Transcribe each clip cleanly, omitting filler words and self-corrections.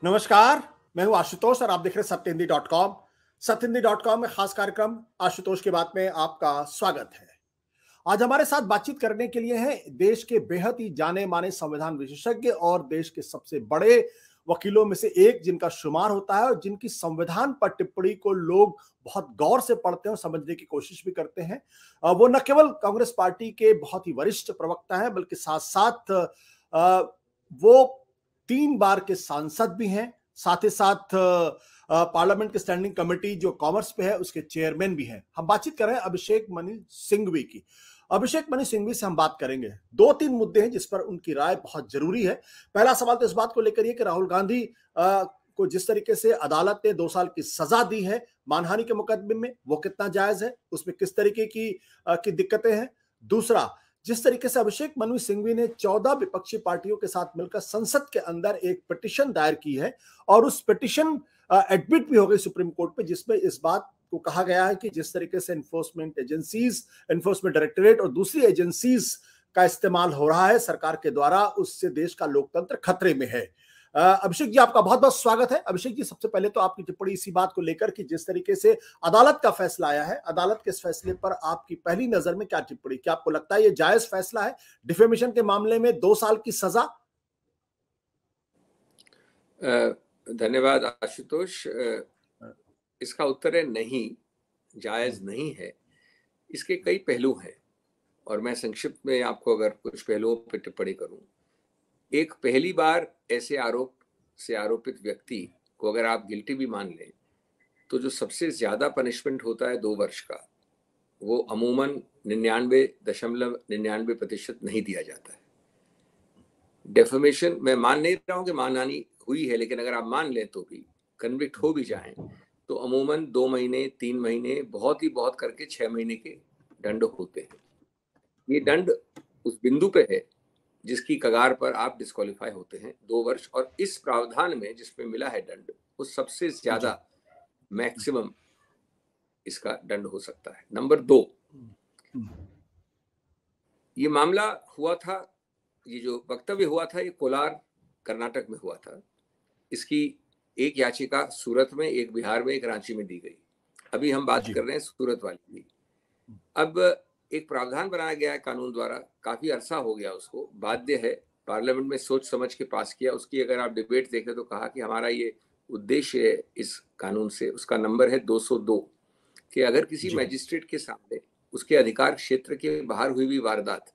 नमस्कार, मैं हूं आशुतोष और आप देख रहे हैं सत्यहिंदी.com। सत्यहिंदी.com में खास कार्यक्रम आशुतोष की बात में आपका स्वागत है। आज हमारे साथ बातचीत करने के लिए हैं देश के बेहद ही जाने माने संविधान विशेषज्ञ और देश के सबसे बड़े वकीलों में से एक, जिनका शुमार होता है और जिनकी संविधान पर टिप्पणी को लोग बहुत गौर से पढ़ते हैं और समझने की कोशिश भी करते हैं। वो न केवल कांग्रेस पार्टी के बहुत ही वरिष्ठ प्रवक्ता हैं, बल्कि साथ साथ वो 3 बार के सांसद भी हैं, साथ ही साथ पार्लियामेंट की स्टैंडिंग कमेटी जो कॉमर्स पे है उसके चेयरमैन भी हैं। हम बातचीत कर रहे हैं अभिषेक मनु सिंघवी की। अभिषेक मनु सिंघवी से हम बात करेंगे। 2-3 मुद्दे हैं जिस पर उनकी राय बहुत जरूरी है। पहला सवाल तो इस बात को लेकर कि राहुल गांधी को जिस तरीके से अदालत ने 2 साल की सजा दी है मानहानि के मुकदमे में, वो कितना जायज है, उसमें किस तरीके की दिक्कतें हैं। दूसरा, जिस तरीके से अभिषेक मनु सिंघवी ने 14 विपक्षी पार्टियों के साथ मिलकर संसद के अंदर एक पिटीशन दायर की है और उस पिटीशन एडमिट भी हो गई सुप्रीम कोर्ट में, जिसमें इस बात को कहा गया है कि जिस तरीके से एनफोर्समेंट एजेंसीज, एनफोर्समेंट डायरेक्टरेट और दूसरी एजेंसीज का इस्तेमाल हो रहा है सरकार के द्वारा, उससे देश का लोकतंत्र खतरे में है। अभिषेक जी, आपका बहुत बहुत स्वागत है। अभिषेक जी, सबसे पहले तो आपकी टिप्पणी इसी बात को लेकर कि जिस तरीके से अदालत का फैसला आया है, अदालत के इस फैसले पर आपकी पहली नजर में क्या टिप्पणी? क्या आपको लगता है ये जायज फैसला है डिफेमेशन के मामले में 2 साल की सजा? धन्यवाद आशुतोष। इसका उत्तर है नहीं, जायज नहीं है। इसके कई पहलू हैं और मैं संक्षिप्त में आपको अगर कुछ पहलुओं पर टिप्पणी करूं। एक, पहली बार ऐसे आरोप से आरोपित व्यक्ति को अगर आप गिल्टी भी मान लें तो जो सबसे ज्यादा पनिशमेंट होता है 2 वर्ष का, वो अमूमन 99.99% नहीं दिया जाता है। डेफेमेशन मैं मान नहीं रहा हूं कि मानहानि हुई है, लेकिन अगर आप मान लें तो भी कन्विक्ट हो भी जाएं तो अमूमन 2 महीने, 3 महीने, बहुत करके 6 महीने के दंड होते हैं। ये दंड उस बिंदु पे है जिसकी कगार पर आप डिस्क्वालीफाई होते हैं, 2 वर्ष। और इस प्रावधान में जिसमें मिला है दंड, वो सबसे ज्यादा मैक्सिमम इसका दंड हो सकता है। नंबर 2, ये मामला हुआ था, ये जो वक्तव्य हुआ था, ये कोलार कर्नाटक में हुआ था। इसकी एक याचिका सूरत में, एक बिहार में, एक रांची में दी गई। अभी हम बात कर रहे हैं सूरत वाली की। अब एक प्रावधान बनाया गया है कानून द्वारा, काफी अरसा हो गया उसको, बाध्य है, पार्लियामेंट में सोच समझ के पास किया। उसकी अगर आप डिबेट देखें तो कहा कि हमारा ये उद्देश्य है इस कानून से। उसका नंबर है 202 कि अगर किसी मैजिस्ट्रेट के सामने उसके अधिकार क्षेत्र के बाहर हुई भी वारदात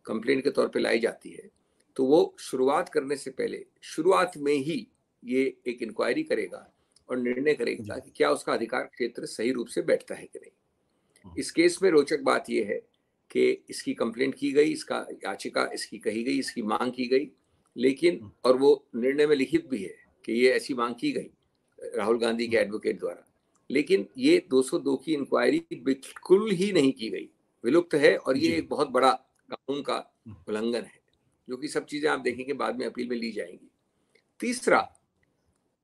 कंप्लेंट के तौर पे लाई जाती है तो वो शुरुआत करने से पहले, शुरुआत में ही ये एक इंक्वायरी करेगा और निर्णय करेगा कि क्या उसका अधिकार क्षेत्र सही रूप से बैठता है कि नहीं। इस केस में रोचक बात यह है कि इसकी कंप्लेंट की गई, इसका याचिका इसकी कही गई, इसकी मांग की गई, लेकिन और वो निर्णय में लिखित भी है कि ये ऐसी मांग की गई राहुल गांधी के एडवोकेट द्वारा, लेकिन ये 202 की इंक्वायरी बिल्कुल ही नहीं की गई, विलुप्त है। और ये एक बहुत बड़ा कानून का उल्लंघन है, जो कि सब चीजें आप देखेंगे बाद में अपील में ली जाएंगी। तीसरा,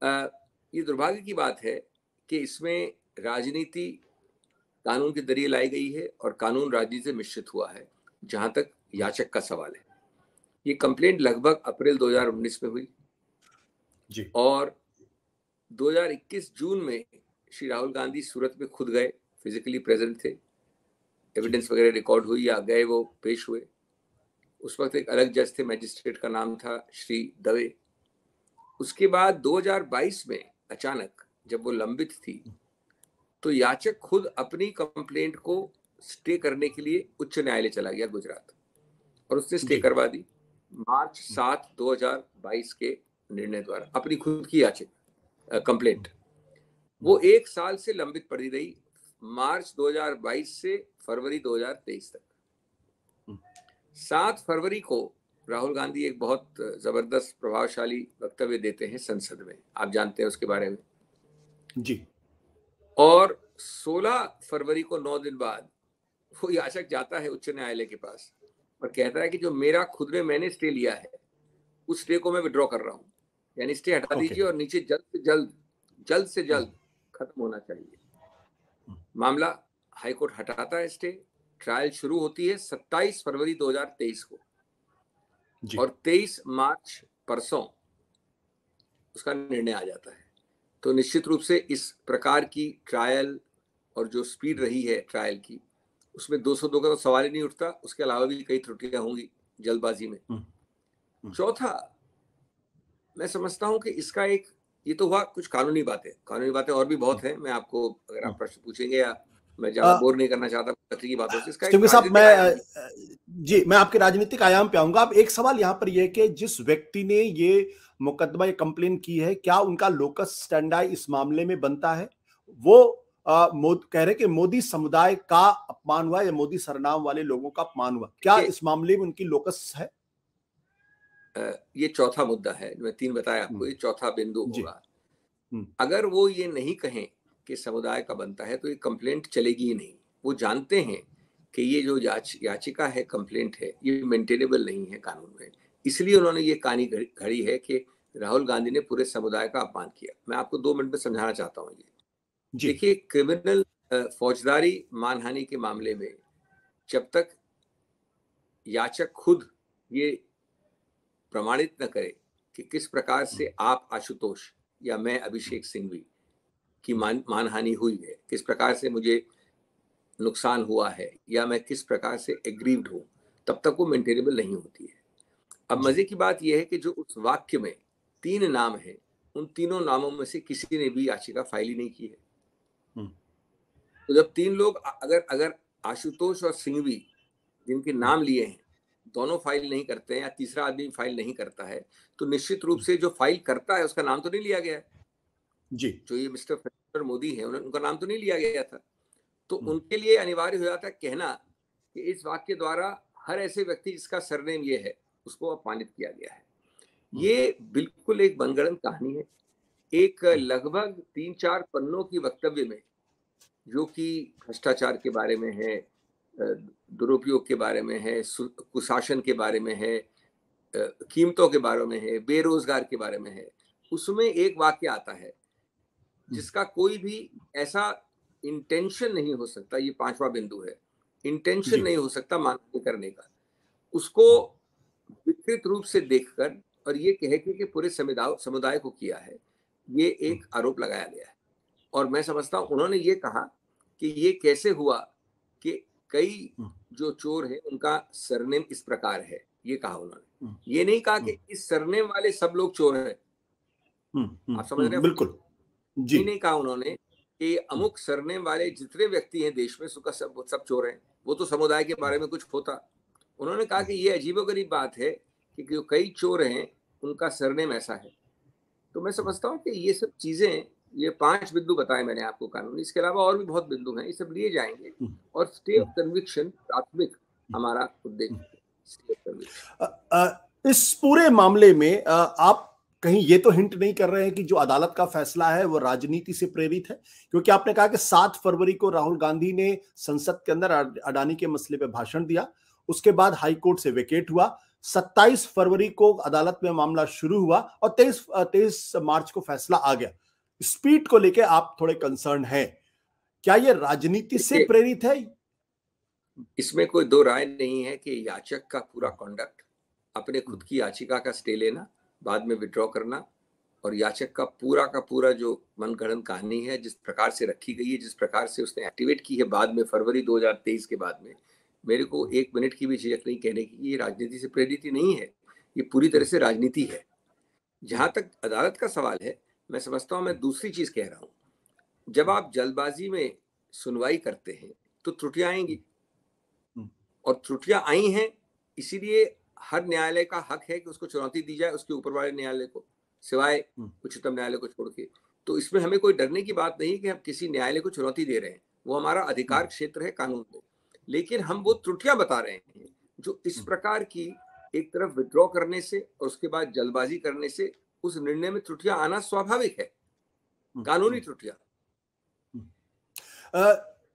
ये दुर्भाग्य की बात है कि इसमें राजनीति कानून के जरिए लाई गई है और कानून राजनीति से मिश्रित हुआ है। जहां तक याचक का सवाल है, ये कंप्लेंट लगभग अप्रैल 2019 में हुई जी, और 2021 जून में श्री राहुल गांधी सूरत में खुद गए, फिजिकली प्रेजेंट थे, एविडेंस वगैरह रिकॉर्ड हुई या गए, वो पेश हुए। उस वक्त एक अलग जज थे, मैजिस्ट्रेट का नाम था श्री दवे। उसके बाद 2022 में अचानक जब वो लंबित थी तो याचक खुद अपनी कंप्लेंट को स्टे करने के लिए उच्च न्यायालय चला गया गुजरात, और उसने स्टे करवा दी मार्च 7, 2022 के निर्णय द्वारा अपनी खुद की याचिका कंप्लेंट। वो 1 साल से लंबित पड़ी रही, मार्च 2022 से फरवरी 2023 तक। 7 फरवरी को राहुल गांधी एक बहुत जबरदस्त प्रभावशाली वक्तव्य देते हैं संसद में, आप जानते हैं उसके बारे में जी। और 16 फरवरी को 9 दिन बाद वो याचक जाता है उच्च न्यायालय के पास और कहता है कि जो मेरा खुद में मैंने स्टे लिया है उस स्टे को मैं विड्रॉ कर रहा हूं, यानी स्टे हटा दीजिए और नीचे जल्द से जल्द खत्म होना चाहिए। मामला हाईकोर्ट हटाता है स्टे, ट्रायल शुरू होती है 27 फरवरी 2023 को और 23 मार्च परसों उसका निर्णय आ जाता है। तो निश्चित रूप से इस प्रकार की ट्रायल और जो स्पीड रही है ट्रायल की, उसमें 202 का तो सवाल ही नहीं उठता। उसके अलावा भी कई त्रुटियां होंगी जल्दबाजी में। चौथा, मैं समझता हूं कि इसका एक, ये तो हुआ कुछ कानूनी बातें और भी बहुत हैं। मैं आपको, अगर आप प्रश्न पूछेंगे, या मैं ज्यादा बोर नहीं करना चाहता तकनीकी बातों से, इसका एक साहब राजनीतिक आयाम जी, मैं आपके राजनीतिक आयाम पे आऊंगा। अब एक सवाल यहाँ पर यह कि जिस व्यक्ति ने ये मुकदमा, ये कंप्लेन की है, क्या उनका लोकस स्टैंडाई इस मामले में बनता है? वो कह रहे कि मोदी समुदाय का अपमान हुआ या मोदी सरनाम वाले लोगों का अपमान हुआ, क्या इस मामले में उनकी लोकस है? ये चौथा मुद्दा है, मैं 3 बताया आपको, ये चौथा बिंदु होगा। अगर वो ये नहीं कहें कि समुदाय का बनता है तो ये कंप्लेंट चलेगी ही नहीं। वो जानते हैं कि ये जो याचिका है, कंप्लेंट है, ये मेंटेनेबल नहीं है कानून में। इसलिए उन्होंने ये कहानी घड़ी है कि राहुल गांधी ने पूरे समुदाय का अपमान किया। मैं आपको 2 मिनट में समझाना चाहता हूँ। ये देखिए, क्रिमिनल फौजदारी मानहानि के मामले में जब तक याचक खुद ये प्रमाणित न करे कि किस प्रकार से आप आशुतोष या मैं अभिषेक सिंघवी की मानहानि हुई है, किस प्रकार से मुझे नुकसान हुआ है, या मैं किस प्रकार से एग्रीव्ड हूं, तब तक वो मेंटेनेबल नहीं होती है। अब मजे की बात यह है कि जो उस वाक्य में 3 नाम है, उन तीनों नामों में से किसी ने भी याचिका फाइल ही नहीं की है। तो जब 3 लोग, अगर आशुतोष और सिंघवी जिनके नाम लिए हैं, दोनों फाइल नहीं करते हैं, या तीसरा आदमी फाइल नहीं करता है, तो निश्चित रूप से जो फाइल करता है उसका नाम तो नहीं लिया गया है जी। जो ये मिस्टर मोदी है, उनका नाम तो नहीं लिया गया था। तो उनके लिए अनिवार्य हो जाता है कहना कि इस वाक्य द्वारा हर ऐसे व्यक्ति जिसका सरनेम ये है उसको अपमानित किया गया है। ये बिल्कुल एक मनगढ़ंत कहानी है। एक लगभग 3-4 पन्नों की वक्तव्य में, जो कि भ्रष्टाचार के बारे में है, दुरुपयोग के बारे में है, कुशासन के बारे में है, कीमतों के बारे में है, बेरोजगार के बारे में है, उसमें एक वाक्य आता है जिसका कोई भी ऐसा इंटेंशन नहीं हो सकता। ये 5वां बिंदु है, इंटेंशन नहीं हो सकता मानहानि करने का। उसको विकृत रूप से देखकर और ये कहे कि पूरे समुदाय को किया है, ये एक आरोप लगाया गया है। और मैं समझता हूं उन्होंने ये कहा कि ये कैसे हुआ कि कई जो चोर हैं उनका सरनेम इस प्रकार है, ये कहा उन्होंने। ये नहीं कहा कि इस सरनेम वाले सब लोग चोर हैं। आप समझ रहे हैं? बिल्कुल जी। ये नहीं कहा उन्होंने कि अमुक सरनेम वाले जितने व्यक्ति हैं देश में सब चोर हैं, वो तो समुदाय के बारे में कुछ होता। उन्होंने कहा कि ये अजीबोगरीब बात है कि जो कई चोर हैं उनका सरनेम ऐसा है। तो मैं समझता हूँ कि ये सब चीजें, ये 5 बिंदु बताए मैंने आपको कानूनी, इसके अलावा और भी बहुत बिंदु हैं, ये सब लिए जाएंगे। और स्टे ऑफ कन्विक्शन प्राथमिक हमारा उद्देश्य है, स्टे ऑफ कन्विक्शन। इस पूरे मामले में आप कहीं ये तो हिंट नहीं कर रहे हैं कि जो अदालत का फैसला है वो राजनीति से प्रेरित है? क्योंकि आपने कहा कि 7 फरवरी को राहुल गांधी ने संसद के अंदर अडानी के मसले पे भाषण दिया, उसके बाद हाई कोर्ट से वेकेट हुआ, 27 फरवरी को अदालत में मामला शुरू हुआ और 23 मार्च को फैसला आ गया। स्पीड को लेकर आप थोड़े कंसर्न हैं, क्या ये राजनीति से प्रेरित है? इसमें कोई दो राय नहीं है कि याचक का पूरा कॉन्डक्ट, अपने खुद की याचिका का स्टे लेना, बाद में विड्रॉ करना, और याचक का पूरा जो मनगढ़ंत कहानी है, जिस प्रकार से रखी गई है, जिस प्रकार से उसने एक्टिवेट की है बाद में, फरवरी 2023 के बाद में, मेरे को 1 मिनट की भी झिझक नहीं कहने की ये राजनीति से प्रेरित ही नहीं है, ये पूरी तरह से राजनीति है। जहां तक अदालत का सवाल है, मैं समझता हूं, मैं दूसरी चीज कह रहा हूं। जब आप जल्दबाजी में सुनवाई करते हैं तो त्रुटियां आएंगी, और त्रुटियां आई हैं, इसीलिए हर न्यायालय का हक है कि उसको चुनौती दी जाए, उसके ऊपर वाले न्यायालय को, सिवाय उच्चतम न्यायालय को छोड़ के। तो इसमें हमें कोई डरने की बात नहीं कि हम किसी न्यायालय को चुनौती दे रहे हैं, वो हमारा अधिकार क्षेत्र है कानून में। लेकिन हम वो त्रुटियां बता रहे हैं जो इस प्रकार की एक तरफ विड्रॉ करने से और उसके बाद जल्दबाजी करने से, उस निर्णय में त्रुटियां आना स्वाभाविक है, कानूनी त्रुटियां।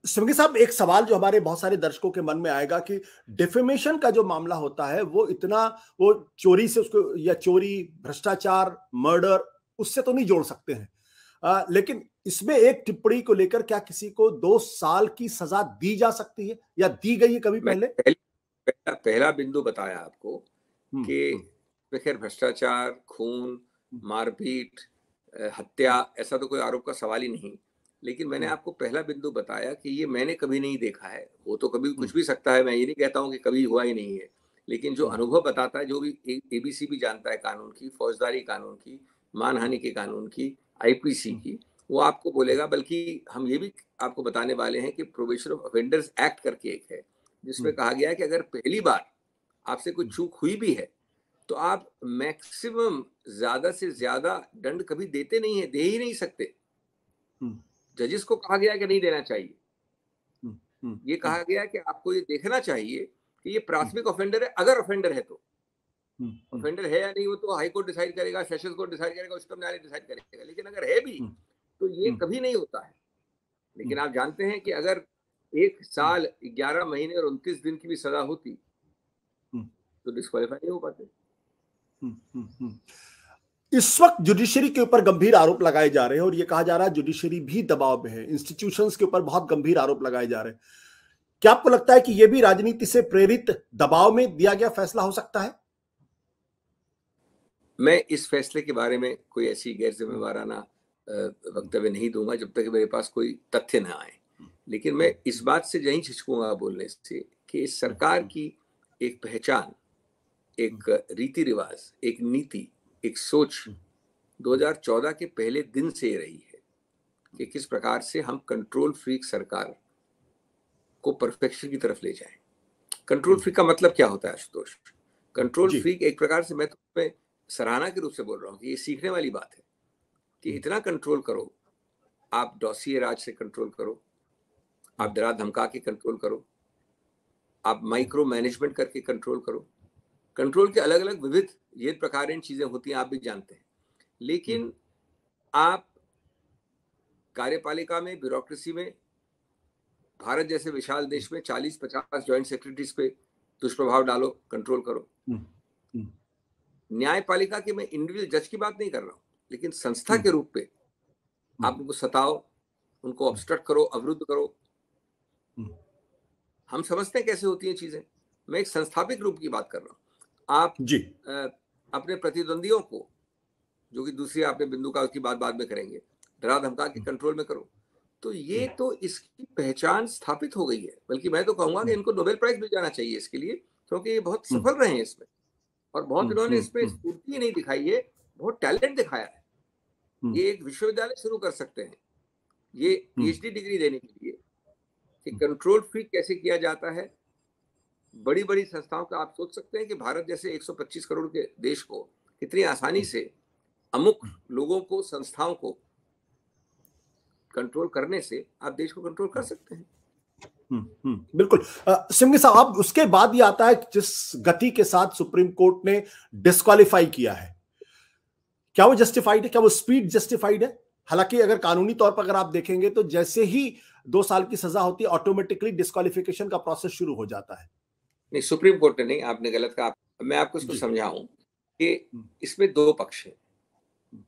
सिंघवी साहब, एक सवाल जो हमारे बहुत सारे दर्शकों के मन में आएगा कि डिफेमेशन का जो मामला होता है वो इतना, वो चोरी से उसको, या चोरी, भ्रष्टाचार, मर्डर, उससे तो नहीं जोड़ सकते हैं, लेकिन इसमें एक टिप्पणी को लेकर क्या किसी को 2 साल की सजा दी जा सकती है या दी गई है कभी पहले? पहला बिंदु बताया आपको कि खैर भ्रष्टाचार, खून, मारपीट, हत्या, ऐसा तो कोई आरोप का सवाल ही नहीं। लेकिन मैंने आपको पहला बिंदु बताया कि ये मैंने कभी नहीं देखा है। वो तो कभी कुछ भी सकता है, मैं ये नहीं कहता हूँ कि कभी हुआ ही नहीं है, लेकिन जो अनुभव बताता है, जो भी एबीसी भी जानता है कानून की, फौजदारी कानून की, मानहानि के कानून की, आईपीसी की, वो आपको बोलेगा। बल्कि हम ये भी आपको बताने वाले हैं कि प्रोबेशन ऑफ ऑफेंडर्स एक्ट करके एक है, जिसमें कहा गया है कि अगर पहली बार आपसे कोई चूक हुई भी है तो आप मैक्सिमम ज्यादा से ज्यादा दंड कभी देते नहीं है, दे ही नहीं सकते। जजेस को कहा गया है कि नहीं देना चाहिए। ये कहा गया है कि आपको ये देखना चाहिए कि ये प्राथमिक ऑफेंडर है, अगर ऑफेंडर है तो। ऑफेंडर है या नहीं वो तो हाई कोर्ट डिसाइड करेगा, सेशंस कोर्ट डिसाइड करेगा, उच्चतम न्यायालय डिसाइड करेगा। लेकिन अगर है भी तो ये कभी नहीं होता है। लेकिन आप जानते हैं कि अगर 1 साल 11 महीने और 29 दिन की भी सजा होती तो डिस्क्वालीफाई नहीं हो पाते। इस वक्त जुडिशरी के ऊपर गंभीर आरोप लगाए जा रहे हैं और यह कहा जा रहा है जुडिशरी भी दबाव में है, इंस्टीट्यूशंस के ऊपर बहुत गंभीर आरोप लगाए जा रहे हैं। क्या आपको लगता है कि यह भी राजनीति से प्रेरित दबाव में दिया गया फैसला हो सकता है? मैं इस फैसले के बारे में कोई ऐसी गैर जिम्मेवाराना वक्तव्य नहीं दूंगा जब तक मेरे पास कोई तथ्य न आए। लेकिन मैं इस बात से नहीं झिझकूंगा बोलने से कि इस सरकार की एक पहचान, एक रीति रिवाज, एक नीति, एक सोच 2014 के पहले दिन से रही है कि किस प्रकार से हम कंट्रोल फ्रीक सरकार को परफेक्शन की तरफ ले जाएं। कंट्रोल फ्रीक का मतलब क्या होता है आशुतोष? कंट्रोल फ्रीक एक प्रकार से, मैं तो सराहना के रूप से बोल रहा हूँ कि ये सीखने वाली बात है कि इतना कंट्रोल करो, आप डॉसिए राज से कंट्रोल करो, आप डरा धमका के कंट्रोल करो, आप माइक्रो मैनेजमेंट करके कंट्रोल करो। कंट्रोल के अलग अलग विविध ये प्रकार चीजें होती हैं, आप भी जानते हैं। लेकिन आप कार्यपालिका में, ब्यूरोक्रेसी में, भारत जैसे विशाल देश में 40-50 ज्वाइंट सेक्रेटरीज पे दुष्प्रभाव डालो, कंट्रोल करो। न्यायपालिका के, मैं इंडिविजुअल जज की बात नहीं कर रहा हूं, लेकिन संस्था के रूप में आप उनको सताओ, उनको ऑब्स्ट्रक्ट करो, अवरुद्ध करो। हम समझते हैं कैसे होती हैं चीजें। मैं एक संस्थापिक रूप की बात कर रहा हूं। आप अपने प्रतिद्वंदियों को, जो कि दूसरी आपने बिंदु का की बात बाद में करेंगे, डरा धमका के कंट्रोल में करो, तो ये तो इसकी पहचान स्थापित हो गई है। बल्कि मैं तो कहूंगा कि इनको नोबेल प्राइज मिल जाना चाहिए इसके लिए, क्योंकि ये बहुत सफल रहे हैं इसमें, और बहुत इन्होंने इसमें स्फूर्ति नहीं दिखाई है, बहुत टैलेंट दिखाया है। ये एक विश्वविद्यालय शुरू कर सकते हैं ये पीएचडी डिग्री देने के लिए कि कंट्रोल फ्रीक कैसे किया जाता है। बड़ी बड़ी संस्थाओं का आप सोच सकते हैं कि भारत जैसे 125 करोड़ के देश को कितनी आसानी से अमुक लोगों को, संस्थाओं को कंट्रोल करने से आप देश को कंट्रोल कर सकते हैं। बिल्कुल। सिंघवी साहब, अब उसके बाद ये आता है जिस गति के साथ सुप्रीम कोर्ट ने डिस्क्वालीफाई किया है, क्या वो जस्टिफाइड है? क्या वो स्पीड जस्टिफाइड है? हालांकि अगर कानूनी तौर पर अगर आप देखेंगे तो जैसे ही 2 साल की सजा होती है, ऑटोमेटिकली डिस्क्वालिफिकेशन का प्रोसेस शुरू हो जाता है। नहीं, सुप्रीम कोर्ट ने नहीं, आपने गलत कहा। मैं आपको इसको समझाऊं कि इसमें 2 पक्ष है।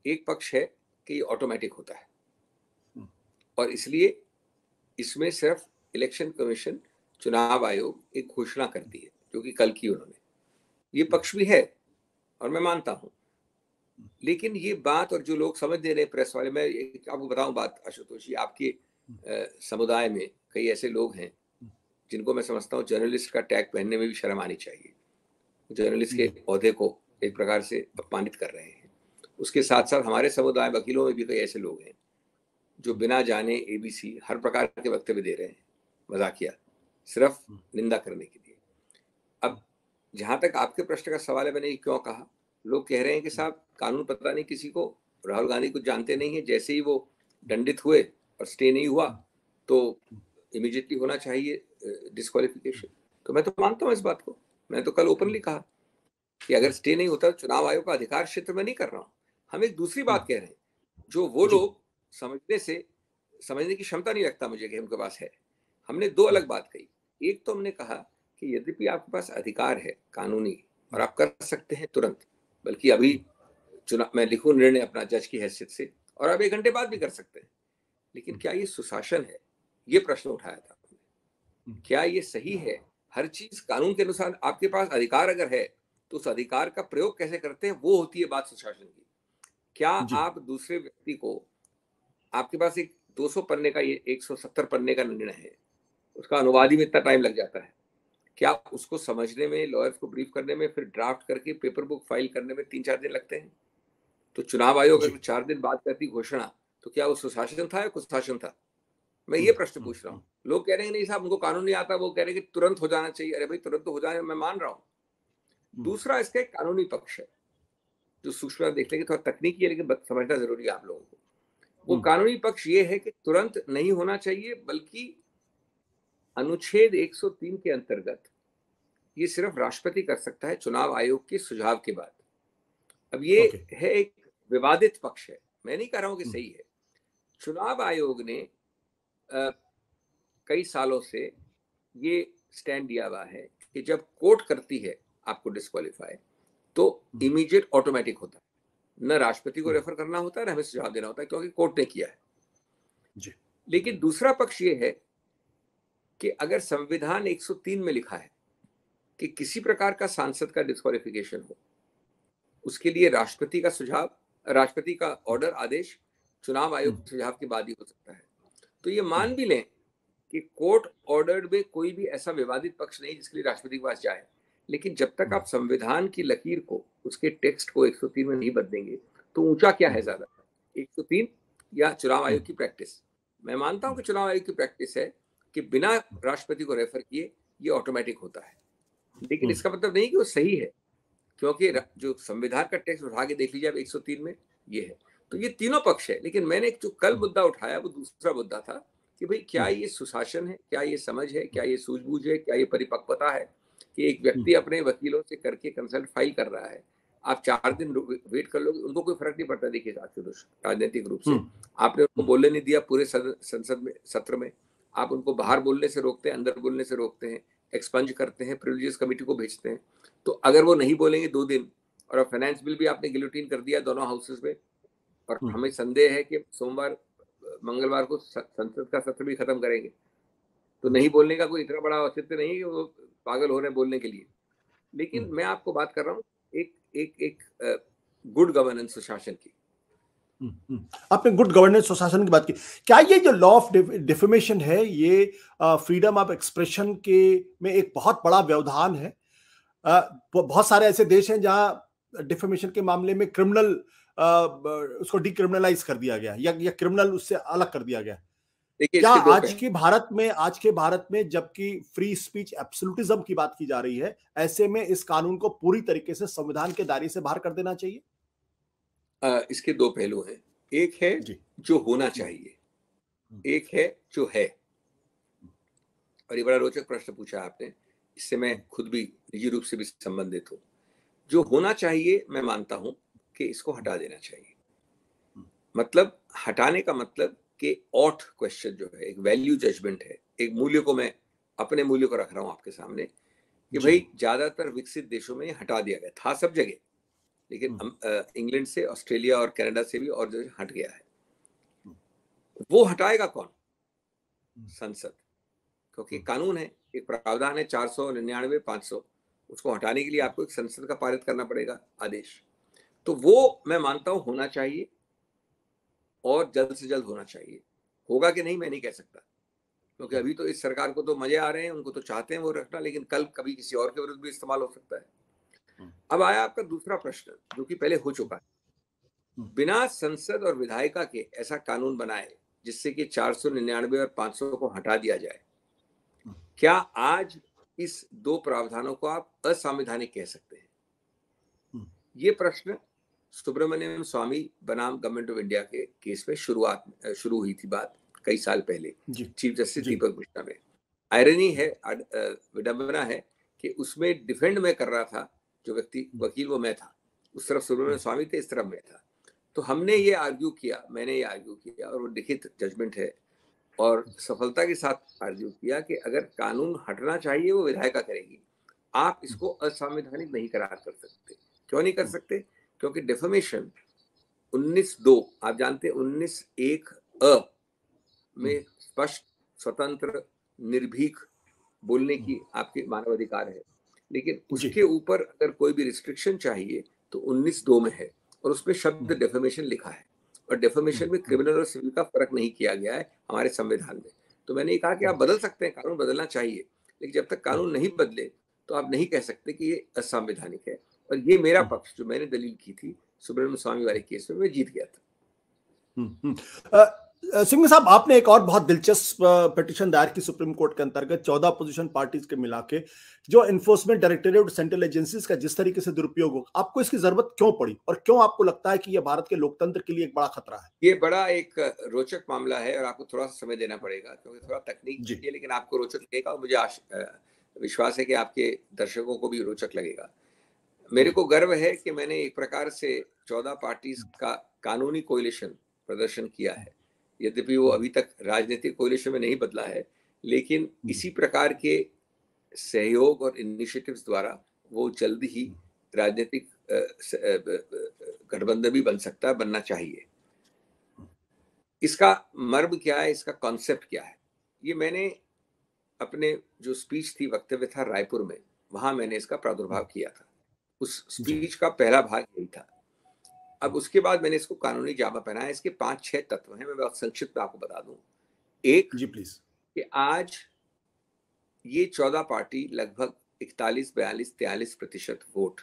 एक पक्ष है कि ये ऑटोमेटिक होता है और इसलिए इसमें सिर्फ इलेक्शन कमीशन, चुनाव आयोग एक घोषणा करती है, जो कि कल की उन्होंने। ये पक्ष भी है और मैं मानता हूं। लेकिन ये बात, और जो लोग समझ दे रहे हैं प्रेस वाले, मैं आपको बताऊं बात आशुतोष जी, आपके समुदाय में कई ऐसे लोग हैं जिनको मैं समझता हूं जर्नलिस्ट का टैग पहनने में भी शर्म आनी चाहिए। जर्नलिस्ट के ओहदे को एक प्रकार से अपमानित कर रहे हैं। उसके साथ साथ हमारे समुदाय वकीलों में भी कई ऐसे लोग हैं जो बिना जाने एबीसी हर प्रकार के वक्तव्य दे रहे हैं, मजाकिया, सिर्फ निंदा करने के लिए। अब जहां तक आपके प्रश्न का सवाल है, मैंने क्यों कहा, लोग कह रहे हैं कि साहब कानून पता नहीं किसी को, राहुल गांधी कुछ जानते नहीं है, जैसे ही वो दंडित हुए और स्टे नहीं हुआ तो इमीडिएटली होना चाहिए डिस्क्वालिफिकेशन। तो मैं तो मानता हूं इस बात को। मैं तो कल ओपनली कहा कि अगर स्टे नहीं होता तो चुनाव आयोग का अधिकार क्षेत्र में नहीं कर रहा हूं। हम एक दूसरी बात कह रहे हैं जो वो लोग समझने की क्षमता नहीं रखता मुझे कि उनके पास है। हमने 2 अलग बात कही। एक तो हमने कहा कि यद्यपि आपके पास अधिकार है कानूनी और आप कर सकते हैं तुरंत, बल्कि अभी चुनाव मैं लिखूं निर्णय अपना जज की हैसियत से, और अब 1 घंटे बाद भी कर सकते हैं, लेकिन क्या ये सुशासन है? ये प्रश्न उठाया था। क्या ये सही है? हर चीज कानून के अनुसार आपके पास अधिकार अगर है तो उस अधिकार का प्रयोग कैसे करते हैं, वो होती है बात सुशासन की। क्या जी। आप दूसरे व्यक्ति को, आपके पास एक 200 पन्ने का, ये 170 पन्ने का निर्णय है, उसका अनुवाद ही में इतना टाइम लग जाता है, क्या उसको समझने में, लॉयर्स को ब्रीफ करने में, फिर ड्राफ्ट करके पेपर बुक फाइल करने में 3-4 दिन लगते हैं? तो चुनाव आयोग जी। अगर 4 दिन बाद करती घोषणा, तो क्या वो सुशासन था या कुशासन था? मैं हम्म, ये प्रश्न पूछ रहा हूँ। लोग कह रहे हैं नहीं साहब उनको कानून नहीं आता, वो कह रहे हैं कि तुरंत हो जाना चाहिए। अरे भाई तुरंत तो हो जाए, मैं मान रहा हूँ। दूसरा इसका एक कानूनी पक्ष है जो सूक्ष्म देख लेंगे, थोड़ा तकनीकी है लेकिन समझना जरूरी है आप लोगों को। वो कानूनी पक्ष ये है कि तुरंत नहीं होना चाहिए, बल्कि अनुच्छेद 103 के अंतर्गत ये सिर्फ राष्ट्रपति कर सकता है चुनाव आयोग के सुझाव के बाद। अब ये ओके। है एक विवादित पक्ष है, मैं नहीं कह रहा हूं कि सही है। चुनाव आयोग ने कई सालों से ये स्टैंड दिया हुआ है कि जब कोर्ट करती है आपको डिस्क्वालीफाई, तो इमीडिएट ऑटोमेटिक होता है, न राष्ट्रपति को रेफर करना होता है, न हमें सुझाव देना होता है, क्योंकि कोर्ट ने किया है। जी। लेकिन दूसरा पक्ष ये है कि अगर संविधान 103 में लिखा है कि किसी प्रकार का सांसद का डिस्क्वालिफिकेशन हो, उसके लिए राष्ट्रपति का सुझाव, राष्ट्रपति का ऑर्डर, आदेश चुनाव आयोग के सुझाव के बाद ही हो सकता है। तो ये मान भी लें कि कोर्ट ऑर्डर्ड में कोई भी ऐसा विवादित पक्ष नहीं जिसके लिए राष्ट्रपति के पास जाए, लेकिन जब तक आप संविधान की लकीर को, उसके टेक्स्ट को 103 में नहीं बदलेंगे, तो ऊंचा क्या है ज्यादा, 103 या चुनाव आयोग की प्रैक्टिस? मैं मानता हूं कि चुनाव आयोग की प्रैक्टिस है कि बिना राष्ट्रपति को रेफर किए ये ऑटोमेटिक होता है, लेकिन इसका मतलब नहीं कि वो सही है, क्योंकि जो संविधान का टेक्स्ट उठा के देख लीजिए आप 103 में ये है। तो ये तीनों पक्ष है, लेकिन मैंने जो कल मुद्दा उठाया वो दूसरा मुद्दा था कि भाई क्या ये सुशासन है, क्या ये समझ है, क्या ये सूझबूझ है, क्या ये परिपक्वता है कि एक व्यक्ति अपने वकीलों से करके कंसल्ट फाइल कर रहा है, आप 4 दिन वेट कर लोगे, उनको कोई फर्क नहीं पड़ता। देखिए राजनीतिक रूप से आपने उनको बोलने नहीं दिया पूरे संसद में, सत्र में, आप उनको बाहर बोलने से रोकते हैं, अंदर बोलने से रोकते हैं, एक्सपंज करते हैं, प्रिविलेजेस कमेटी को भेजते हैं। तो अगर वो नहीं बोलेंगे 2 दिन, और फाइनेंस बिल भी आपने गिलोटीन कर दिया दोनों हाउसेस में, और हमें संदेह है कि सोमवार मंगलवार को संसद का सत्र भी खत्म करेंगे, तो नहीं बोलने का कोई इतना बड़ा औचित्य नहीं है कि वो पागल हो रहे हैं बोलने के लिए। लेकिन मैं आपको बात कर रहा हूँ एक एक एक गुड गवर्नेंस सुशासन की। आपने गुड गवर्नेंस सुशासन की बात की। क्या ये जो लॉ ऑफ डिफेमेशन है, ये फ्रीडम ऑफ एक्सप्रेशन के में एक बहुत बड़ा व्यवधान है? बहुत सारे ऐसे देश हैं जहां डिफेमेशन के मामले में क्रिमिनल, उसको डिक्रिमिनलाइज कर दिया गया या क्रिमिनल उससे अलग कर दिया गया। देखिए क्या इसके दो आज के भारत में जबकि फ्री स्पीच एब्सोल्यूटिज्म की बात की जा रही है, ऐसे में इस कानून को पूरी तरीके से संविधान के दायरे से बाहर कर देना चाहिए? इसके दो पहलू हैं, एक है जी। जो होना चाहिए, एक है जो है। और ये बड़ा रोचक प्रश्न पूछा आपने, इससे मैं खुद भी निजी रूप से भी संबंधित हूँ। जो होना चाहिए, मैं मानता हूं कि इसको हटा देना चाहिए। मतलब हटाने का मतलब कि ऑट क्वेश्चन जो है, एक वैल्यू जजमेंट है, एक मूल्य को मैं, अपने मूल्य को रख रहा हूं आपके सामने कि भाई ज्यादातर विकसित देशों में हटा दिया गया था सब जगह, लेकिन इंग्लैंड से, ऑस्ट्रेलिया और कनाडा से भी और जगह हट गया है। वो हटाएगा कौन? संसद, क्योंकि कानून है, एक प्रावधान है 499, 500, उसको हटाने के लिए आपको एक संसद का पारित करना पड़ेगा आदेश। तो वो मैं मानता हूं होना चाहिए, और जल्द से जल्द होना चाहिए। होगा कि नहीं मैं नहीं कह सकता, क्योंकि अभी तो इस सरकार को तो मजे आ रहे हैं, उनको तो चाहते हैं वो रखना, लेकिन कल कभी किसी और के विरुद्ध भी इस्तेमाल हो सकता है। अब आया आपका दूसरा प्रश्न, जो कि पहले हो चुका है। बिना संसद और विधायिका के ऐसा कानून बनाए जिससे कि 499 और 500 को हटा दिया जाए, क्या आज इस दो प्रावधानों को आप असंवैधानिक कह सकते हैं? ये प्रश्न सुब्रमण्यम स्वामी बनाम गवर्नमेंट ऑफ इंडिया के केस में शुरू हुई थी बात कई साल पहले, चीफ जस्टिस दीपक मिश्रा में। आयरनी है, विडंबना है कि उसमें डिफेंड में कर रहा था जो व्यक्ति वकील, वो मैं था, उस तरफ सुब्रमण्यम स्वामी थे, इस तरफ मैं था। तो हमने ये आर्ग्यू किया, मैंने ये आर्ग्यू किया, और वो लिखित जजमेंट है, और सफलता के साथ आर्ग्यू किया कि अगर कानून हटना चाहिए वो विधायिका करेगी, आप इसको असंवैधानिक नहीं करार कर सकते। क्यों नहीं कर सकते? क्योंकि डेफमेशन 19(2), आप जानते हैं 19(1) अ में स्पष्ट, स्वतंत्र, निर्भीक बोलने की आपके मानवाधिकार है, लेकिन उसके ऊपर अगर कोई भी रिस्ट्रिक्शन चाहिए तो 19(2) में है। और उसमें शब्द डेफेमेशन लिखा है, और डेफेमेशन में क्रिमिनल और सिविल का फर्क नहीं किया गया है हमारे संविधान में। तो मैंने ये कहा कि आप बदल सकते हैं, कानून बदलना चाहिए, लेकिन जब तक कानून नहीं बदले तो आप नहीं कह सकते कि ये असंवैधानिक है। और ये मेरा पक्ष, जो मैंने दलील की थी सुब्रमण्यम स्वामी वाले केस में, मैं जीत गया था। सिंह साहब, आपने एक और बहुत दिलचस्प पिटीशन दायर की सुप्रीम कोर्ट के अंतर्गत 14 अपोजिशन पार्टीज के मिला के, जो एनफोर्समेंट डायरेक्टरेट और सेंट्रल एजेंसीज का जिस तरीके से दुरुपयोग हो, आपको इसकी जरूरत क्यों पड़ी और क्यों आपको लगता है कि यह भारत के लोकतंत्र के लिए एक बड़ा खतरा है? ये बड़ा एक रोचक मामला है और आपको थोड़ा सा समय देना पड़ेगा, क्योंकि थोड़ा तकनीक है, लेकिन आपको रोचक लगेगा और मुझे विश्वास है कि आपके दर्शकों को भी रोचक लगेगा। मेरे को गर्व है कि मैंने एक प्रकार से 14 पार्टीज का कानूनी कोalition प्रदर्शन किया है। यद्यपि वो अभी तक राजनीतिक कोalition में नहीं बदला है, लेकिन इसी प्रकार के सहयोग और इनिशिएटिव्स द्वारा वो जल्द ही राजनीतिक गठबंधन भी बन सकता है, बनना चाहिए। इसका मर्म क्या है, इसका कॉन्सेप्ट क्या है, ये मैंने अपने जो स्पीच थी, वक्तव्य था रायपुर में, वहां मैंने इसका प्रादुर्भाव किया था। उस स्पीच का पहला भाग यही था। अब उसके बाद मैंने इसको कानूनी जामा पहनाया। इसके 5-6 तत्व हैं, मैं बहुत संक्षिप्त में आपको बता दूं। एक, जी प्लीज, कि आज ये 14 पार्टी लगभग 41-42-43% वोट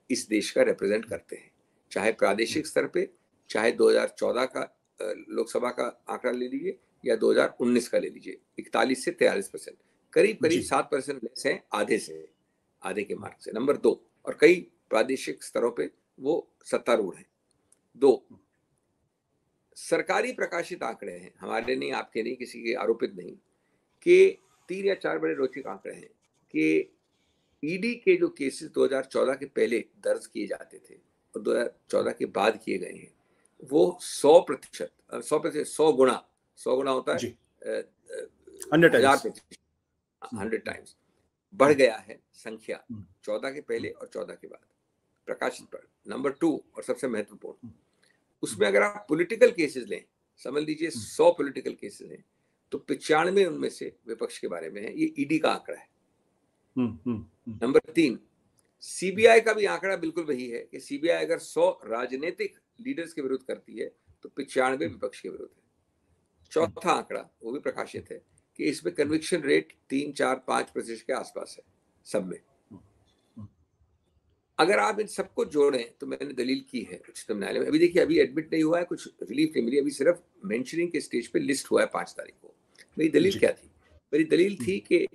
इस देश का रिप्रेजेंट करते हैं, चाहे प्रादेशिक स्तर पे, चाहे 2014 का लोकसभा का आंकड़ा ले लीजिए या 2019 का ले लीजिए। 41 से 43%, करीब करीब 7% लेस है, आधे के मार्क से। नंबर 2, और कई प्रादेशिक स्तरों पे वो सत्तारूढ़ हैं। 2, सरकारी प्रकाशित आंकड़े हैं, हमारे नहीं, आपके नहीं, किसी के आरोपित नहीं, कि 3 या 4 बड़े रोचक आंकड़े हैं कि ईडी के जो केसेस 2014 के पहले दर्ज किए जाते थे और 2014 के बाद किए गए हैं, वो 100 गुना होता है 100 टाइम्स बढ़ गया है संख्या 14 के पहले और 14 के बाद प्रकाशित पर। नंबर 2, और सबसे महत्वपूर्ण, उसमें अगर आप पॉलिटिकल केसेस लें, समझ लीजिए 100 पॉलिटिकल केसेस हैं, तो 95 उनमें से विपक्ष के बारे में है। ये ईडी का आंकड़ा है। नंबर 3, सीबीआई का भी आंकड़ा बिल्कुल वही है कि सीबीआई अगर 100 राजनीतिक लीडर्स के विरुद्ध करती है तो 95 विपक्ष के विरुद्ध है। चौथा आंकड़ा वो भी प्रकाशित है कि इसमें कन्विक्शन रेट 3-4-5% के आसपास है सब में। अगर आप इन सबको जोड़ें, तो मैंने दलील की है उच्चतम न्यायालय में। अभी देखिए, अभी एडमिट नहीं हुआ है, कुछ रिलीफ नहीं मिली, अभी सिर्फ मेंशनिंग के स्टेज पे लिस्ट हुआ है 5 तारीख को। मेरी दलील क्या थी? मेरी दलील थी कि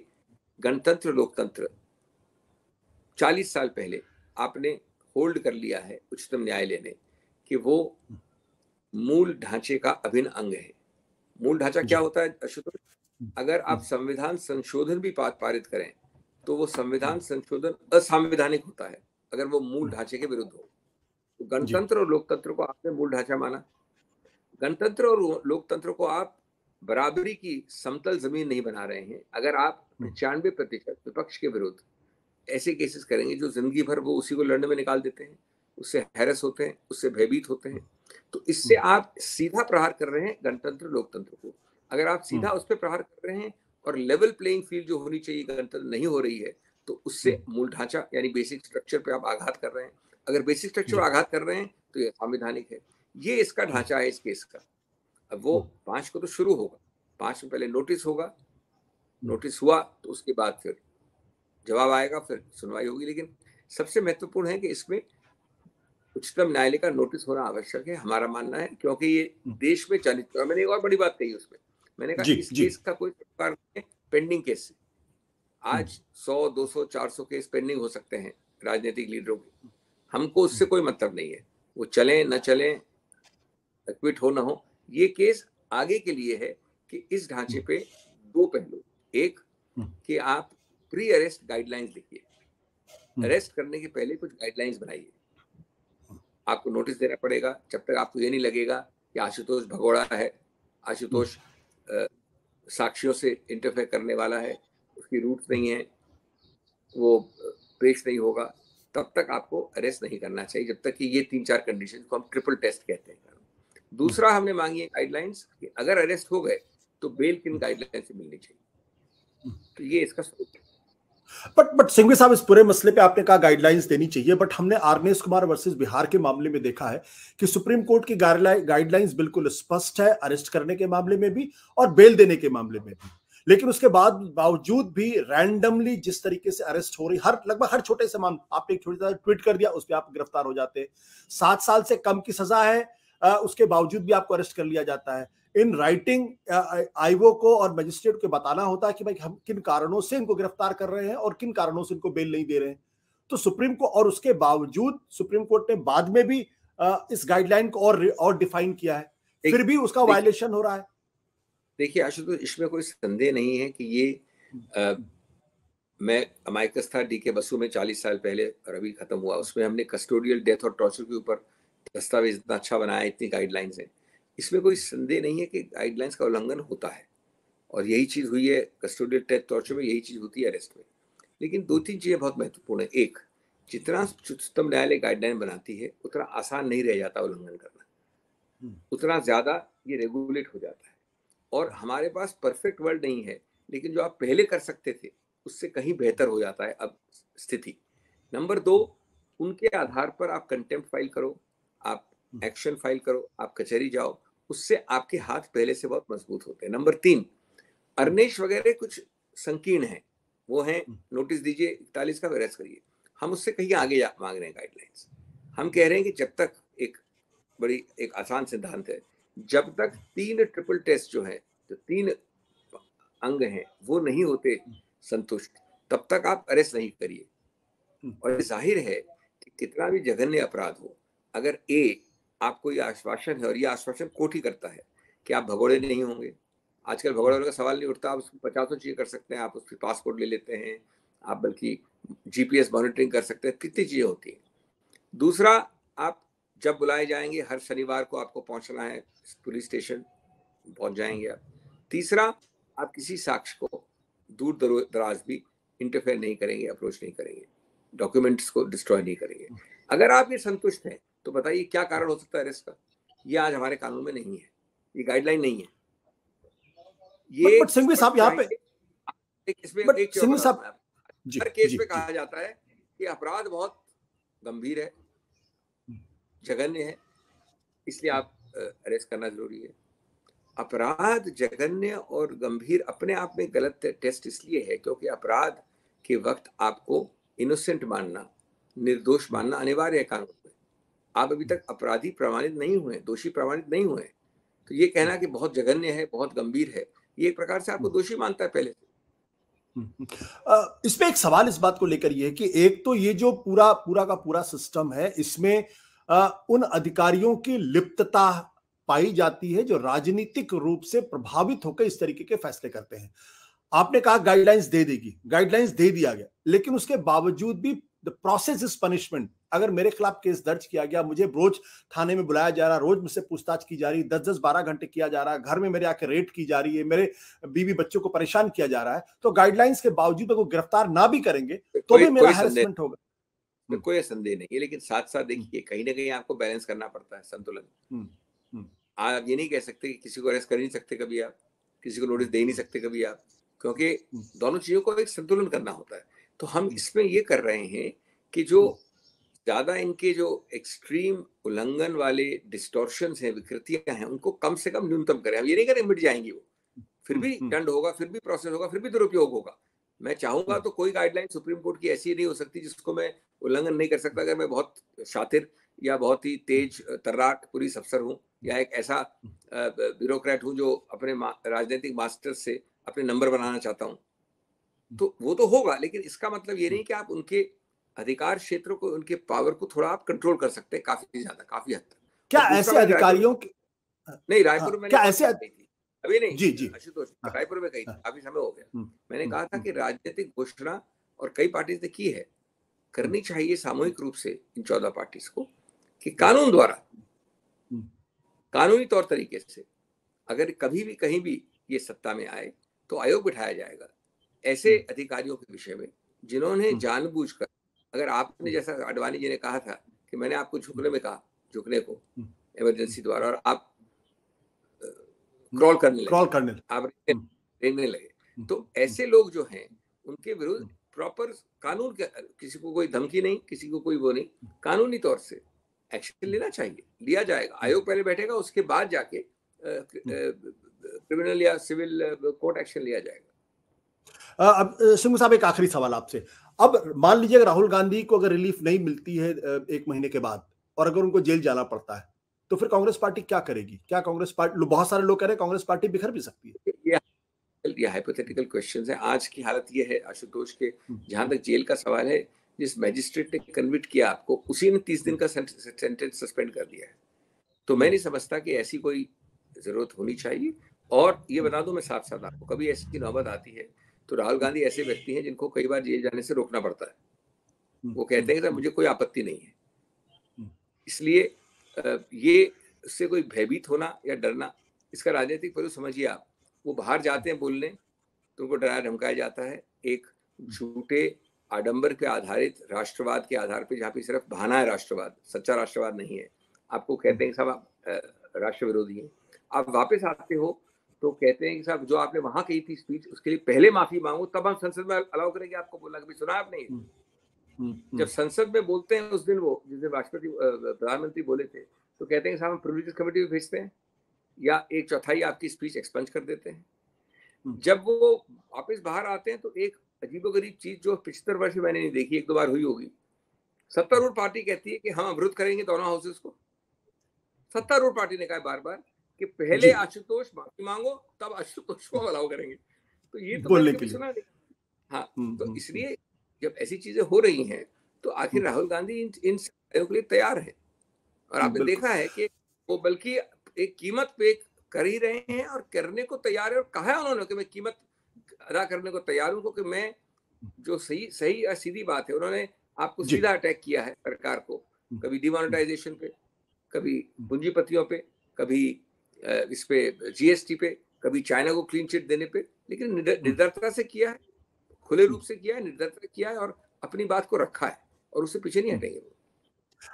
गणतंत्र, लोकतंत्र 40 साल पहले आपने होल्ड कर लिया है उच्चतम न्यायालय ने कि वो मूल ढांचे का अभिन्न अंग है। मूल ढांचा क्या होता है आशुतोष? अगर आप संविधान संशोधन भी पारित करें तो वो संविधान संशोधन असंवैधानिक होता है अगर वो मूल ढांचे के विरुद्ध हो। तो गणतंत्र और लोकतंत्र को आपने मूल ढांचा माना। गणतंत्र और लोकतंत्र को आप बराबरी की समतल जमीन नहीं बना रहे हैं अगर आप 95% विपक्ष के विरुद्ध ऐसे केसेस करेंगे जो जिंदगी भर वो उसी को लड़ने में निकाल देते हैं, उससे हैरस होते हैं, उससे भयभीत होते हैं। तो इससे आप सीधा प्रहार कर रहे हैं गणतंत्र लोकतंत्र को। अगर आप सीधा उस पर प्रहार कर रहे हैं और लेवल प्लेइंग फील्ड जो होनी चाहिए गणतंत्र नहीं हो रही है, तो उससे मूल ढांचा यानी बेसिक स्ट्रक्चर पे आप आघात कर रहे हैं। अगर बेसिक स्ट्रक्चर पर आघात कर रहे हैं तो ये संवैधानिक है। ये इसका ढांचा है इस केस का। अब वो 5 को तो शुरू होगा, 5 में पहले नोटिस होगा, नोटिस हुआ तो उसके बाद फिर जवाब आएगा, फिर सुनवाई होगी। लेकिन सबसे महत्वपूर्ण है कि इसमें उच्चतम न्यायालय का नोटिस होना आवश्यक है, हमारा मानना है, क्योंकि ये देश में चलित। मैंने एक और बड़ी बात कही उसमें, मैंने कहा इस केस का कोई प्रकार नहीं, पेंडिंग केस है। आज 100, 200, 400 केस पेंडिंग हो सकते हैं राजनीतिक लीडरों के, हमको उससे कोई मतलब नहीं है, वो चले न चले, एक्विट हो ना हो। ये केस आगे के लिए है कि इस ढांचे पे 2 पहलू, एक कि आप प्री अरेस्ट गाइडलाइंस लिखिए, अरेस्ट करने के पहले कुछ गाइडलाइंस बनाइए। आपको नोटिस देना पड़ेगा जब तक आपको ये नहीं लगेगा कि आशुतोष भगोड़ा है, आशुतोष साक्षियों से इंटरफेयर करने वाला है, उसकी रूट्स नहीं है, वो पेश नहीं होगा, तब तक आपको अरेस्ट नहीं करना चाहिए, जब तक कि ये 3-4 कंडीशन को हम ट्रिपल टेस्ट कहते हैं। दूसरा हमने मांगी है गाइडलाइंस कि अगर अरेस्ट हो गए तो बेल किन गाइडलाइन से मिलनी चाहिए। तो ये इसका स्वरूप है। बट सिंघवी साहब, इस पूरे मसले पे आपने कहा गाइडलाइंस देनी चाहिए, बट हमने आरनेस कुमार वर्सेस बिहार के मामले में देखा है कि सुप्रीम कोर्ट की गाइडलाइंस बिल्कुल स्पष्ट है, अरेस्ट करने के मामले में भी और बेल देने के मामले में भी। लेकिन उसके बावजूद भी रैंडमली जिस तरीके से अरेस्ट हो रही, लगभग हर छोटे से मामले, आपने एक छोटा सा ट्वीट कर दिया, उस पर आप गिरफ्तार हो जाते हैं। 7 साल से कम की सजा है, उसके बावजूद भी आपको अरेस्ट कर लिया जाता है। इन राइटिंग आईओ को और मजिस्ट्रेट को बताना होता है कि भाई हम किन कारणों से इनको गिरफ्तार कर रहे हैं और किन कारणों से इनको बेल नहीं दे रहे हैं। तो सुप्रीम कोर्ट, और उसके बावजूद सुप्रीम कोर्ट ने बाद में भी इस गाइडलाइन को और डिफाइन किया है, फिर भी उसका वायलेशन हो रहा है। देखिए आशुतोष, इसमें कोई संदेह नहीं है कि ये मैं अमायकस था डीके बसु में 40 साल पहले और अभी खत्म हुआ, उसमें हमने कस्टोडियल डेथ और टॉर्चर के ऊपर दस्तावेज इतना अच्छा बनाया, इतनी गाइडलाइंस है, इसमें कोई संदेह नहीं है कि गाइडलाइंस का उल्लंघन होता है। और यही चीज़ हुई है कस्टोडियल डेथ टॉर्चर में, यही चीज़ होती है अरेस्ट में। लेकिन 2-3 चीज़ें बहुत महत्वपूर्ण है। एक, जितना उच्चतम न्यायालय गाइडलाइन बनाती है उतना आसान नहीं रह जाता उल्लंघन करना, उतना ज़्यादा ये रेगुलेट हो जाता है। और हमारे पास परफेक्ट वर्ल्ड नहीं है, लेकिन जो आप पहले कर सकते थे उससे कहीं बेहतर हो जाता है अब स्थिति। नंबर 2, उनके आधार पर आप कंटेम्प्ट फाइल करो, आप एक्शन फाइल करो, आप कचहरी जाओ, उससे आपके हाथ पहले से बहुत मजबूत होते हैं। नंबर 3, अर्नेश वगैरह कुछ संकीर्ण है, वो हैं नोटिस दीजिए 41 का, अरेस्ट करिए। हम उससे कहीं आगे मांग रहे हैं गाइडलाइंस। हम कह रहे हैं कि जब तक एक आसान सिद्धांत है, जब तक 3 ट्रिपल टेस्ट जो है, जो 3 अंग हैं, वो नहीं होते संतुष्ट, तब तक आप अरेस्ट नहीं करिए। और जाहिर है कि कितना भी जघन्य अपराध हो, अगर आपको ये आश्वासन है, और ये आश्वासन कोर्ट ही करता है कि आप भगोड़े नहीं होंगे। आजकल भगोड़े का सवाल नहीं उठता, आप उसमें 50 चीजें कर सकते हैं, आप उसकी पासपोर्ट ले लेते हैं, आप बल्कि GPS मॉनिटरिंग कर सकते हैं, कितनी चीजें होती हैं। दूसरा, आप जब बुलाए जाएंगे, हर शनिवार को आपको पहुंचना है पुलिस स्टेशन, पहुंच जाएंगे आप। तीसरा, आप किसी साक्ष्य को दूर दराज भी इंटरफेयर नहीं करेंगे, अप्रोच नहीं करेंगे, डॉक्यूमेंट्स को डिस्ट्रॉय नहीं करेंगे। अगर आप ये संतुष्ट हैं तो बताइए क्या कारण हो सकता है अरेस्ट का? ये आज हमारे कानून में नहीं है, ये गाइडलाइन नहीं है। ये बट सिंघवी साहब, यहाँ पे सिंघवी साहब, हर केस में कहा जाता है कि अपराध बहुत गंभीर है, जघन्य है, इसलिए आप अरेस्ट करना जरूरी है। अपराध जघन्य और गंभीर अपने आप में गलत टेस्ट इसलिए है क्योंकि अपराध के वक्त आपको इनोसेंट मानना, निर्दोष मानना अनिवार्य है कानून में। आप अभी तक अपराधी प्रमाणित नहीं हुए, दोषी प्रमाणित नहीं हुए, तो ये कहना कि बहुत जघन्य है, बहुत गंभीर है, ये एक प्रकार से आपको दोषी मानता है पहले से। इसमें एक सवाल इस बात को लेकर ये है कि एक तो ये जो पूरा का पूरा सिस्टम है, इसमें उन अधिकारियों की लिप्तता पाई जाती है जो राजनीतिक रूप से प्रभावित होकर इस तरीके के फैसले करते हैं। आपने कहा गाइडलाइंस दे देगी, गाइडलाइंस दे दिया गया, लेकिन उसके बावजूद भी द प्रोसेस इज पनिशमेंट। अगर मेरे खिलाफ केस दर्ज किया गया, मुझे रोज थाने में बुलाया जा रहा, रोज मुझसे पूछताछ की जा रही, 10-10 12 घंटे किया जा रहा, घर में मेरे आके रेड की जा रही है, मेरे बीवी बच्चों को परेशान किया जा रहा है, तो गाइडलाइंस के बावजूद अगर गिरफ्तार ना भी करेंगे तो भी मेरा हैरेसमेंट होगा। कोई संदेह नहीं है, लेकिन साथ साथ देखिए कहीं ना कहीं आपको बैलेंस करना पड़ता है, संतुलन। आप ये नहीं कह सकते कि किसी को अरेस्ट कर नहीं सकते कभी, आप किसी को नोटिस दे नहीं सकते कभी आप, क्योंकि दोनों चीजों को एक संतुलन करना होता है। तो हम इसमें ये कर रहे हैं कि जो ज्यादा इनके जो एक्सट्रीम उल्लंघन वाले डिस्टॉर्शंस हैं, विकृतियां हैं, उनको कम से कम न्यूनतम करें। हम ये नहीं करें मिट जाएंगी वो, फिर भी दंड होगा, फिर भी प्रोसेस होगा, फिर भी दुरुपयोग होगा। मैं चाहूंगा तो कोई गाइडलाइन सुप्रीम कोर्ट की ऐसी नहीं हो सकती जिसको मैं उल्लंघन नहीं कर सकता। अगर मैं बहुत शातिर या बहुत ही तेज तर्राट पुलिस अफसर हूँ, या एक ऐसा ब्यूरोक्रेट हूँ जो अपने राजनीतिक मास्टर से अपने नंबर बनाना चाहता हूँ, तो वो तो होगा, लेकिन इसका मतलब ये नहीं कि आप उनके अधिकार क्षेत्र को, उनके पावर को थोड़ा आप कंट्रोल कर सकते हैं, काफी ज्यादा, काफी हद तक। क्या ऐसे अधिकारियों के नहीं, रायपुर में क्या ऐसे अभी नहीं, जी आशुतोष, रायपुर में कही थी, काफी समय हो गया। मैंने कहा था कि राजनीतिक घोषणा, और कई पार्टी ने की है, करनी चाहिए सामूहिक रूप से इन 14 पार्टीज को, कि कानून द्वारा, कानूनी तौर तरीके से अगर कभी भी कहीं भी ये सत्ता में आए तो आयोग बिठाया जाएगा ऐसे अधिकारियों के विषय में जिन्होंने जानबूझकर, अगर आपने, जैसा आडवाणी जी ने कहा था कि मैंने आपको झुकने में कहा, झुकने को इमरजेंसी द्वारा, और आप क्रॉल करने लगे, आप रेंगने लगे, तो ऐसे लोग जो हैं उनके विरुद्ध प्रॉपर कानून के, किसी को कोई धमकी नहीं, किसी को कोई वो नहीं, कानूनी तौर से एक्शन लेना चाहिए, लिया जाएगा। आयोग पहले बैठेगा, उसके बाद जाके क्रिमिनल या सिविल कोर्ट एक्शन लिया जाएगा। अब सिंह साहब एक आखिरी सवाल आपसे। अब मान लीजिए राहुल गांधी को अगर रिलीफ नहीं मिलती है 1 महीने के बाद, और अगर उनको जेल जाना पड़ता है, तो फिर कांग्रेस पार्टी क्या करेगी? क्या कांग्रेस पार्टी, बहुत सारे लोग कह रहे हैं कांग्रेस पार्टी बिखर भी सकती है। ये हाइपोथेटिकल क्वेश्चंस है। आज की हालत ये है आशुतोष के, जहां तक जेल का सवाल है, जिस मैजिस्ट्रेट ने कन्विक्ट किया आपको, उसी ने 30 दिन का सेंटेंस सस्पेंड कर दिया है। तो मैं नहीं समझता कि ऐसी कोई जरूरत होनी चाहिए। और ये बता दूं मैं साथ साथ आपको, कभी ऐसी नौबत आती है तो राहुल गांधी ऐसे व्यक्ति हैं जिनको कई बार जेल जाने से रोकना पड़ता है। वो कहते हैं कि मुझे कोई आपत्ति नहीं है। इसलिए ये इससे कोई भयभीत होना या डरना, इसका राजनीतिक पहलू समझिए आप। वो बाहर जाते हैं बोलने तो उनको डराया धमकाया जाता है, एक झूठे आडंबर पे आधारित राष्ट्रवाद के आधार पे, जहाँ पे सिर्फ बहाना है राष्ट्रवाद, सच्चा राष्ट्रवाद नहीं है। आपको कहते हैं कि साहब आप राष्ट्र विरोधी हैं, आप वापस आते हो तो कहते हैं कि साहब जो आपने वहां कही थी स्पीच, उसके लिए पहले माफी मांगो, तब हम संसद में अलाउ करेंगे आपको बोलना। कभी सुना आपने? जब संसद में बोलते हैं उस दिन, वो जिस दिन राष्ट्रपति प्रधानमंत्री बोले थे, तो कहते हैं साहब हम प्रिविलेजेस कमेटी में भेजते हैं या 1/4 आपकी स्पीच एक्सपंज कर देते हैं। जब वो वापस बाहर आते हैं तो एक अजीबोगरीब चीज जो 75 वर्ष में मैंने नहीं देखी, 1-2 बार हुई होगी, सत्तारूढ़ पार्टी कहती है कि हम अवरुद्ध करेंगे दोनों हाउसेस को। सत्तारूढ़ पार्टी ने कहा बार बार कि पहले आशुतोष माफी मांगो, तब आशुतोष को अलाउ करेंगे। तो ये तो मैंने कभी सुना नहीं। हाँ, तो इसलिए जब ऐसी चीजें हो रही हैं तो आखिर राहुल गांधी इन के लिए तैयार है। और आपने देखा है कि वो बल्कि एक कीमत पे कर ही रहे हैं और करने को तैयार है। और कहा है उन्होंने कि मैं कीमत अदा करने को तैयार हूं, क्योंकि मैं जो सही और सीधी बात है, उन्होंने आपको सीधा अटैक किया है सरकार को, कभी डिमोनेटाइजेशन पे, कभी पूंजीपतियों पे, कभी इस पे जीएसटी पे, कभी चाइना को क्लीन चिट देने पे, लेकिन निर्दयता से किया है, खुले रूप से किया है, निर्दयता किया है और अपनी बात को रखा है और उससे पीछे नहीं हटेंगे।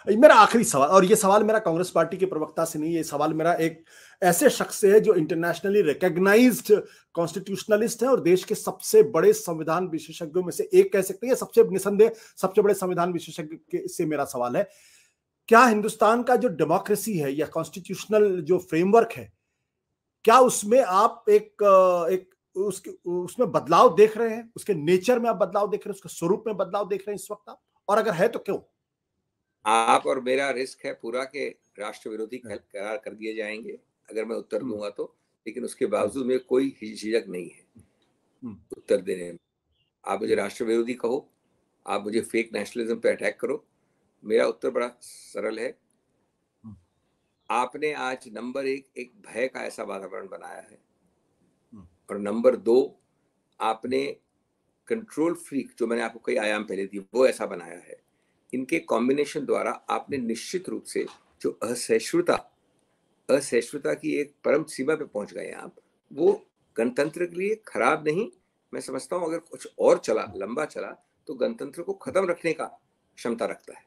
मेरा आखिरी सवाल, और ये सवाल मेरा कांग्रेस पार्टी के प्रवक्ता से नहीं, ये सवाल मेरा एक ऐसे शख्स से है जो इंटरनेशनली रिकॉग्नाइज्ड कॉन्स्टिट्यूशनलिस्ट है और देश के सबसे बड़े संविधान विशेषज्ञों में से एक कह सकते हैं, सबसे निसंदेह सबसे बड़े संविधान विशेषज्ञ से मेरा सवाल है, क्या हिंदुस्तान का जो डेमोक्रेसी है या कॉन्स्टिट्यूशनल जो फ्रेमवर्क है, क्या उसमें आप उसमें बदलाव देख रहे हैं? उसके नेचर में आप बदलाव देख रहे हैं, उसके स्वरूप में बदलाव देख रहे हैं इस वक्त आप? और अगर है तो क्यों? आप और मेरा रिस्क है पूरा के राष्ट्र विरोधी करार कर दिए जाएंगे अगर मैं उत्तर दूंगा तो, लेकिन उसके बावजूद में कोई झिझक नहीं है उत्तर देने में। आप मुझे राष्ट्र विरोधी कहो, आप मुझे फेक नेशनलिज्म पे अटैक करो, मेरा उत्तर बड़ा सरल है। आपने आज नंबर 1 एक भय का ऐसा वातावरण बनाया है, और नंबर 2 आपने कंट्रोल फ्रीक, जो मैंने आपको कई आयाम पहले दी, वो ऐसा बनाया है। इनके कॉम्बिनेशन द्वारा आपने निश्चित रूप से जो असहिष्णुता की एक परम सीमा पे पहुंच गए आप, वो गणतंत्र के लिए खराब नहीं, मैं समझता हूं अगर कुछ और चला, लंबा चला, तो गणतंत्र को खत्म रखने का क्षमता रखता है।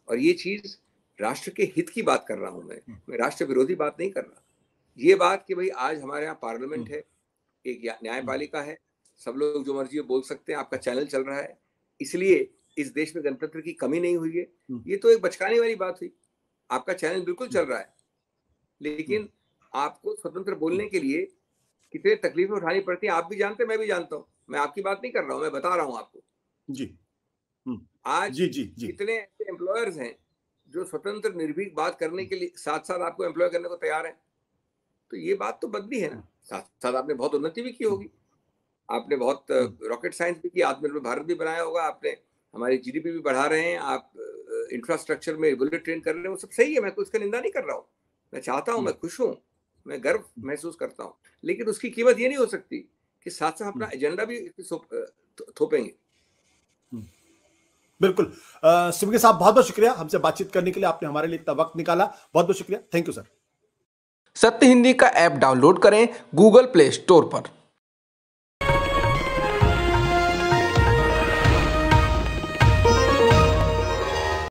और ये चीज राष्ट्र के हित की बात कर रहा हूं मैं राष्ट्र विरोधी बात नहीं कर रहा। ये बात कि भाई आज हमारे यहाँ पार्लियामेंट है, एक न्यायपालिका है, सब लोग जो मर्जी बोल सकते हैं, आपका चैनल चल रहा है, इसलिए इस देश में गणतंत्र की कमी नहीं हुई है, ये तो एक बचकाने वाली बात हुई। आपका चैनल बिल्कुल चल रहा है, लेकिन आपको स्वतंत्र बोलने के लिए कितने तकलीफें उठानी पड़ती है आप भी जानते हैं, मैं भी जानता हूँ। मैं आपकी बात नहीं कर रहा हूँ, मैं बता रहा हूँ आपको। जी आज कितने ऐसे एम्प्लॉयर्स हैं जो स्वतंत्र निर्भीक बात करने के लिए साथ साथ आपको एम्प्लॉय करने को तैयार है। तो ये बात तो बदली है ना। साथ साथ आपने बहुत उन्नति भी की होगी, आपने बहुत रॉकेट साइंस भी की, आत्मनिर्भर भारत भी बनाया होगा, आपने हमारी जीडीपी भी बढ़ा रहे हैं, आप इंफ्रास्ट्रक्चर में बुलेट ट्रेन कर रहे हैं, वो सब सही है, मैं तो इसका निंदा नहीं कर रहा हूँ। मैं चाहता हूँ, मैं खुश हूँ, मैं गर्व महसूस करता हूँ, लेकिन उसकी कीमत ये नहीं हो सकती कि साथ साथ अपना एजेंडा भी थोपेंगे। बिल्कुल। सिमगे साहब बहुत बहुत शुक्रिया हमसे बातचीत करने के लिए, आपने हमारे लिए इतना वक्त निकाला, बहुत बहुत शुक्रिया। Thank you sir. सत्य हिंदी का ऐप डाउनलोड करें गूगल प्ले स्टोर पर।